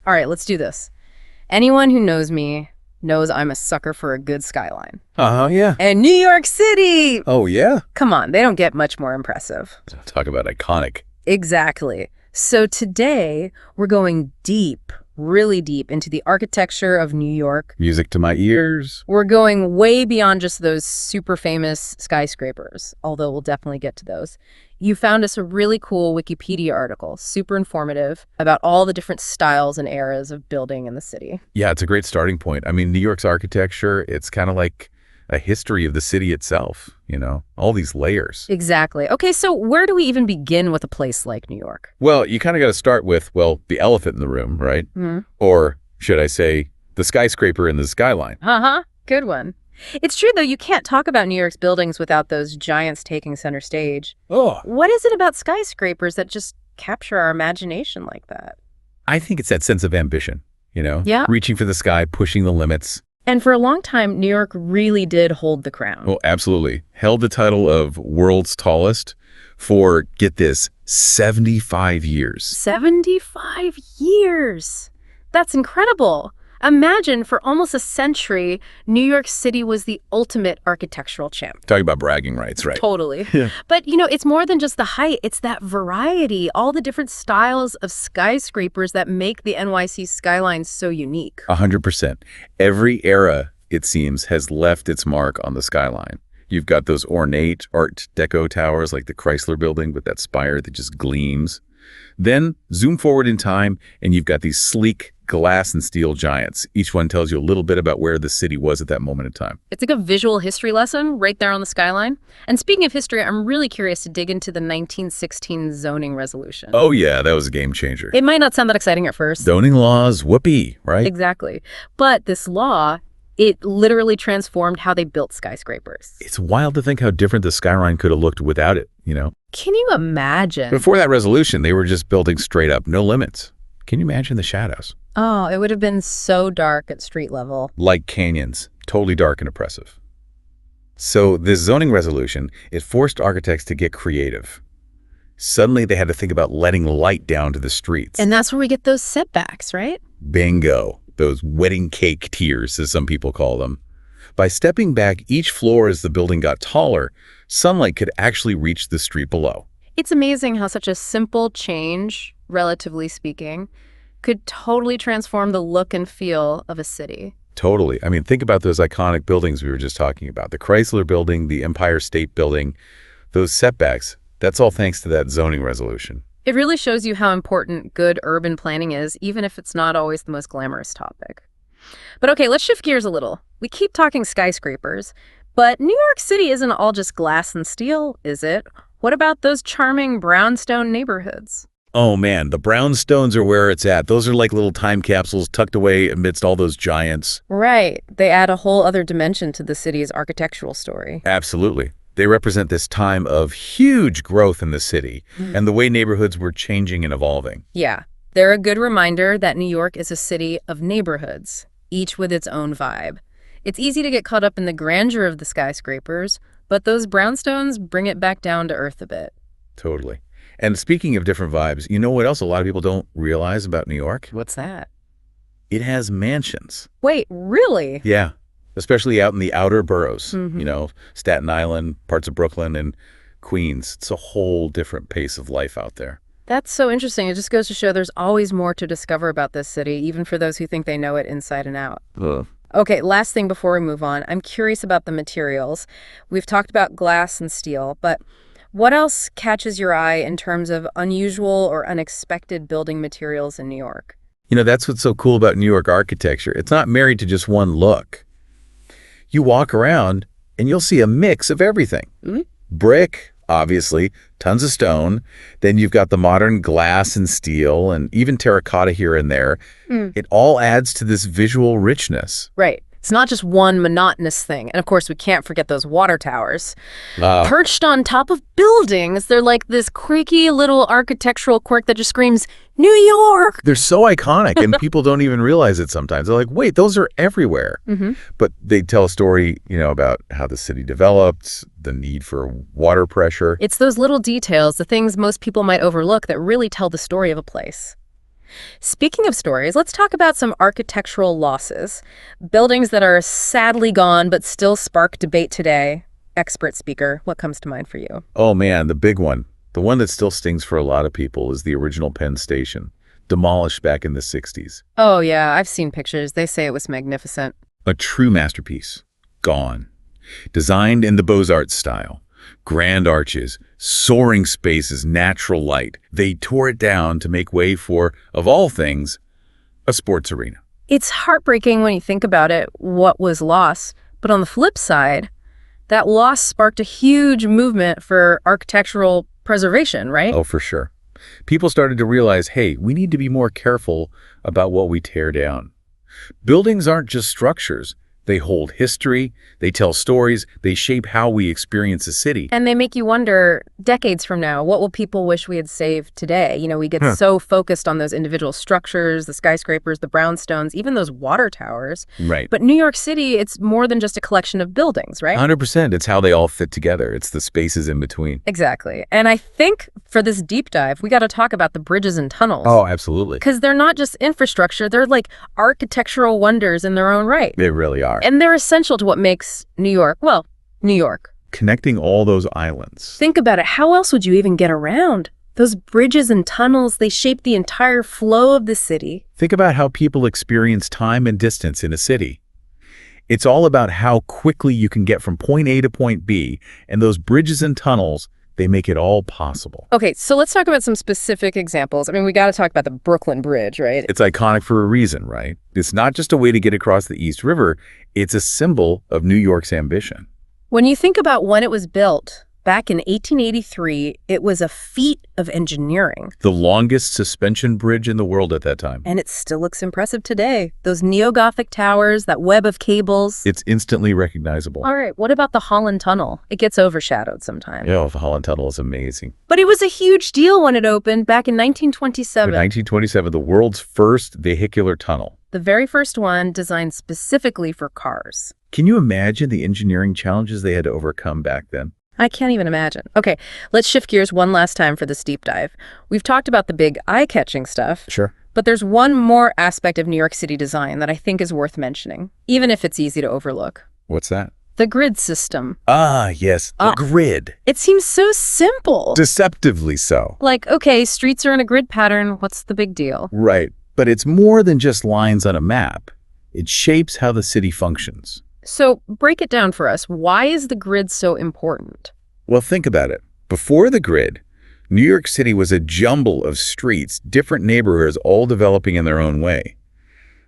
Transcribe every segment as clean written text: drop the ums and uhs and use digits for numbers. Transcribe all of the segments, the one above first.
All right, let's do this. Anyone who knows me knows I'm a sucker for a good skyline. Yeah. And New York City! Oh, yeah? Come on, they don't get much more impressive. Talk about iconic. Exactly. So today, we're going deep, really deep into the architecture of New York. Music to my ears. We're going way beyond just those super famous skyscrapers, although we'll definitely get to those. You found us a really cool Wikipedia article, super informative, about all the different styles and eras of building in the city. Yeah, it's a great starting point. I mean, New York's architecture, it's kind of like a history of the city itself, all these layers. Exactly. Okay, so where do we even begin with a place like New York? Well, you kind of got to start with, the elephant in the room, right? Mm-hmm. Or should I say, the skyscraper in the skyline. Good one. It's true, though, you can't talk about New York's buildings without those giants taking center stage. Oh. What is it about skyscrapers that just capture our imagination like that? I think it's that sense of ambition, Yeah. Reaching for the sky, pushing the limits. And for a long time, New York really did hold the crown. Oh, absolutely. Held the title of world's tallest for, get this, 75 years. 75 years! That's incredible. Imagine, for almost a century, New York City was the ultimate architectural champ. Talking about bragging rights, right? Totally. Yeah. But, it's more than just the height. It's that variety, all the different styles of skyscrapers that make the NYC skyline so unique. 100%. Every era, it seems, has left its mark on the skyline. You've got those ornate Art Deco towers like the Chrysler Building with that spire that just gleams. Then zoom forward in time, and you've got these sleek glass and steel giants. Each one tells you a little bit about where the city was at that moment in time. It's like a visual history lesson right there on the skyline. And speaking of history, I'm really curious to dig into the 1916 zoning resolution. Oh yeah, that was a game changer. It might not sound that exciting at first. Zoning laws, whoopee, right? Exactly. But this law, it literally transformed how they built skyscrapers. It's wild to think how different the skyline could have looked without it, Can you imagine? Before that resolution, they were just building straight up, no limits. Can you imagine the shadows? Oh, it would have been so dark at street level. Like canyons, totally dark and oppressive. So this zoning resolution, it forced architects to get creative. Suddenly they had to think about letting light down to the streets. And that's where we get those setbacks, right? Bingo, those wedding cake tiers, as some people call them. By stepping back each floor as the building got taller, sunlight could actually reach the street below. It's amazing how such a simple change, relatively speaking, could totally transform the look and feel of a city. Totally. I mean, think about those iconic buildings we were just talking about. The Chrysler Building, the Empire State Building, those setbacks, that's all thanks to that zoning resolution. It really shows you how important good urban planning is, even if it's not always the most glamorous topic. But okay, let's shift gears a little. We keep talking skyscrapers, but New York City isn't all just glass and steel, is it? What about those charming brownstone neighborhoods? Oh man, the brownstones are where it's at. Those are like little time capsules tucked away amidst all those giants. Right. They add a whole other dimension to the city's architectural story. Absolutely. They represent this time of huge growth in the city and the way neighborhoods were changing and evolving. Yeah. They're a good reminder that New York is a city of neighborhoods, each with its own vibe. It's easy to get caught up in the grandeur of the skyscrapers, but those brownstones bring it back down to earth a bit. Totally. And speaking of different vibes, you know what else a lot of people don't realize about New York? What's that? It has mansions. Wait, really? Yeah, especially out in the outer boroughs, Staten Island, parts of Brooklyn, and Queens. It's a whole different pace of life out there. That's so interesting. It just goes to show there's always more to discover about this city, even for those who think they know it inside and out. Okay, last thing before we move on. I'm curious about the materials. We've talked about glass and steel, but what else catches your eye in terms of unusual or unexpected building materials in New York? That's what's so cool about New York architecture. It's not married to just one look. You walk around and you'll see a mix of everything. Brick, obviously, tons of stone. Then you've got the modern glass and steel and even terracotta here and there. It all adds to this visual richness. Right. It's not just one monotonous thing. And of course, we can't forget those water towers. Perched on top of buildings, they're like this quirky little architectural quirk that just screams, New York! They're so iconic, and people don't even realize it sometimes. They're like, wait, those are everywhere. But they tell a story, about how the city developed, the need for water pressure. It's those little details, the things most people might overlook, that really tell the story of a place. Speaking of stories, let's talk about some architectural losses. Buildings that are sadly gone but still spark debate today. Expert speaker, what comes to mind for you? Oh man, the big one. The one that still stings for a lot of people is the original Penn Station, demolished back in the 60s. Oh yeah, I've seen pictures. They say it was magnificent. A true masterpiece. Gone. Designed in the Beaux-Arts style. Grand arches, soaring spaces, natural light. They tore it down to make way for, of all things, a sports arena. It's heartbreaking when you think about it, what was lost. But on the flip side, that loss sparked a huge movement for architectural preservation, right? Oh, for sure. People started to realize, hey, we need to be more careful about what we tear down. Buildings aren't just structures. They hold history, they tell stories, they shape how we experience a city. And they make you wonder, decades from now, what will people wish we had saved today? You know, we get so focused on those individual structures, the skyscrapers, the brownstones, even those water towers. Right. But New York City, it's more than just a collection of buildings, right? 100%. It's how they all fit together. It's the spaces in between. Exactly. And I think for this deep dive, we got to talk about the bridges and tunnels. Oh, absolutely. Because they're not just infrastructure, they're like architectural wonders in their own right. They really are. And they're essential to what makes New York, well, New York. Connecting all those islands. Think about it. How else would you even get around? Those bridges and tunnels, they shape the entire flow of the city. Think about how people experience time and distance in a city. It's all about how quickly you can get from point A to point B, and those bridges and tunnels, they make it all possible. Okay, so let's talk about some specific examples. I mean, we got to talk about the Brooklyn Bridge, right? It's iconic for a reason, right? It's not just a way to get across the East River, it's a symbol of New York's ambition. When you think about when it was built, back in 1883, it was a feat of engineering. The longest suspension bridge in the world at that time. And it still looks impressive today. Those neo-Gothic towers, that web of cables. It's instantly recognizable. All right, what about the Holland Tunnel? It gets overshadowed sometimes. Yeah, the Holland Tunnel is amazing. But it was a huge deal when it opened back in 1927. In 1927, the world's first vehicular tunnel. The very first one designed specifically for cars. Can you imagine the engineering challenges they had to overcome back then? I can't even imagine. Okay, let's shift gears one last time for this deep dive. We've talked about the big eye-catching stuff. Sure. But there's one more aspect of New York City design that I think is worth mentioning, even if it's easy to overlook. What's that? The grid system. Ah, yes, the grid. It seems so simple. Deceptively so. Like, okay, streets are in a grid pattern. What's the big deal? Right, but it's more than just lines on a map. It shapes how the city functions. So break it down for us. Why is the grid so important? Well, think about it. Before the grid, New York City was a jumble of streets, different neighborhoods all developing in their own way.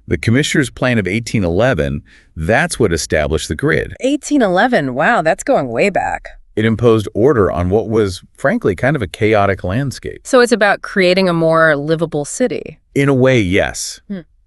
The Commissioner's Plan of 1811, that's what established the grid. 1811, wow, that's going way back. It imposed order on what was, frankly, kind of a chaotic landscape. So it's about creating a more livable city. In a way, yes.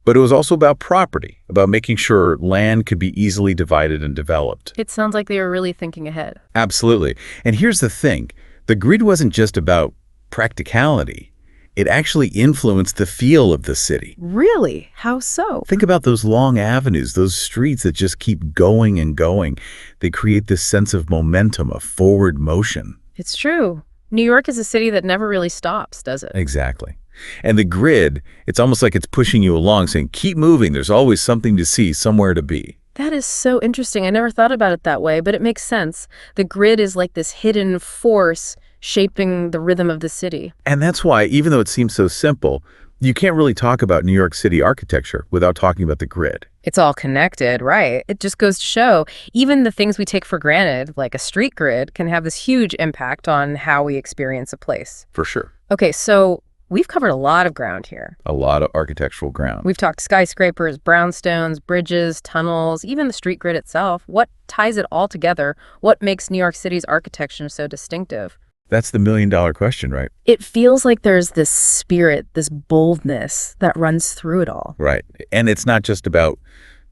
But it was also about property, about making sure land could be easily divided and developed. It sounds like they were really thinking ahead. Absolutely. And here's the thing. The grid wasn't just about practicality. It actually influenced the feel of the city. Really? How so? Think about those long avenues, those streets that just keep going and going. They create this sense of momentum, of forward motion. It's true. New York is a city that never really stops, does it? Exactly. And the grid, it's almost like it's pushing you along, saying, keep moving. There's always something to see, somewhere to be. That is so interesting. I never thought about it that way, but it makes sense. The grid is like this hidden force shaping the rhythm of the city. And that's why, even though it seems so simple, you can't really talk about New York City architecture without talking about the grid. It's all connected, right? It just goes to show, even the things we take for granted, like a street grid, can have this huge impact on how we experience a place. For sure. Okay, so we've covered a lot of ground here. A lot of architectural ground. We've talked skyscrapers, brownstones, bridges, tunnels, even the street grid itself. What ties it all together? What makes New York City's architecture so distinctive? That's the million-dollar question, right? It feels like there's this spirit, this boldness that runs through it all. Right. And it's not just about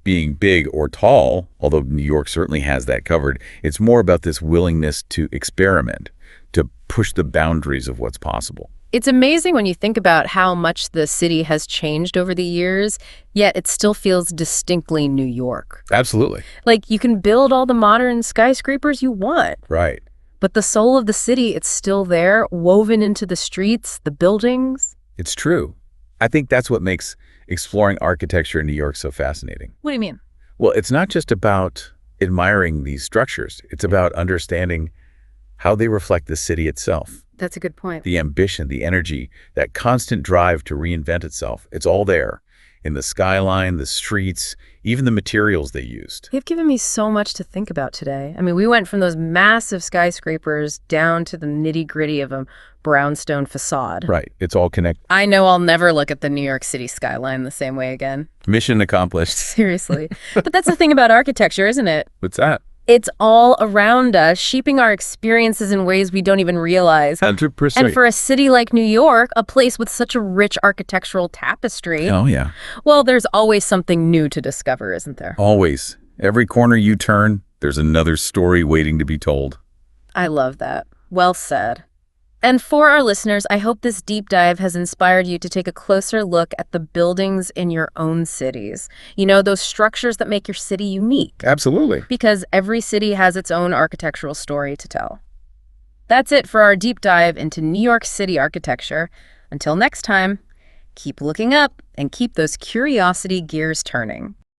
being big or tall, although New York certainly has that covered. It's more about this willingness to experiment, to push the boundaries of what's possible. It's amazing when you think about how much the city has changed over the years, yet it still feels distinctly New York. Absolutely. Like you can build all the modern skyscrapers you want. Right. But the soul of the city, it's still there, woven into the streets, the buildings. It's true. I think that's what makes exploring architecture in New York so fascinating. What do you mean? Well, it's not just about admiring these structures. It's about understanding how they reflect the city itself. That's a good point. The ambition, the energy, that constant drive to reinvent itself. It's all there in the skyline, the streets, even the materials they used. You've given me so much to think about today. I mean, we went from those massive skyscrapers down to the nitty-gritty of a brownstone facade. Right. It's all connected. I know I'll never look at the New York City skyline the same way again. Mission accomplished. Seriously. But that's the thing about architecture, isn't it? What's that? It's all around us, shaping our experiences in ways we don't even realize. 100%. And for a city like New York, a place with such a rich architectural tapestry, Oh, yeah. well, there's always something new to discover, isn't there? Always. Every corner you turn, there's another story waiting to be told. I love that. Well said. And for our listeners, I hope this deep dive has inspired you to take a closer look at the buildings in your own cities. You know, those structures that make your city unique. Absolutely. Because every city has its own architectural story to tell. That's it for our deep dive into New York City architecture. Until next time, keep looking up and keep those curiosity gears turning.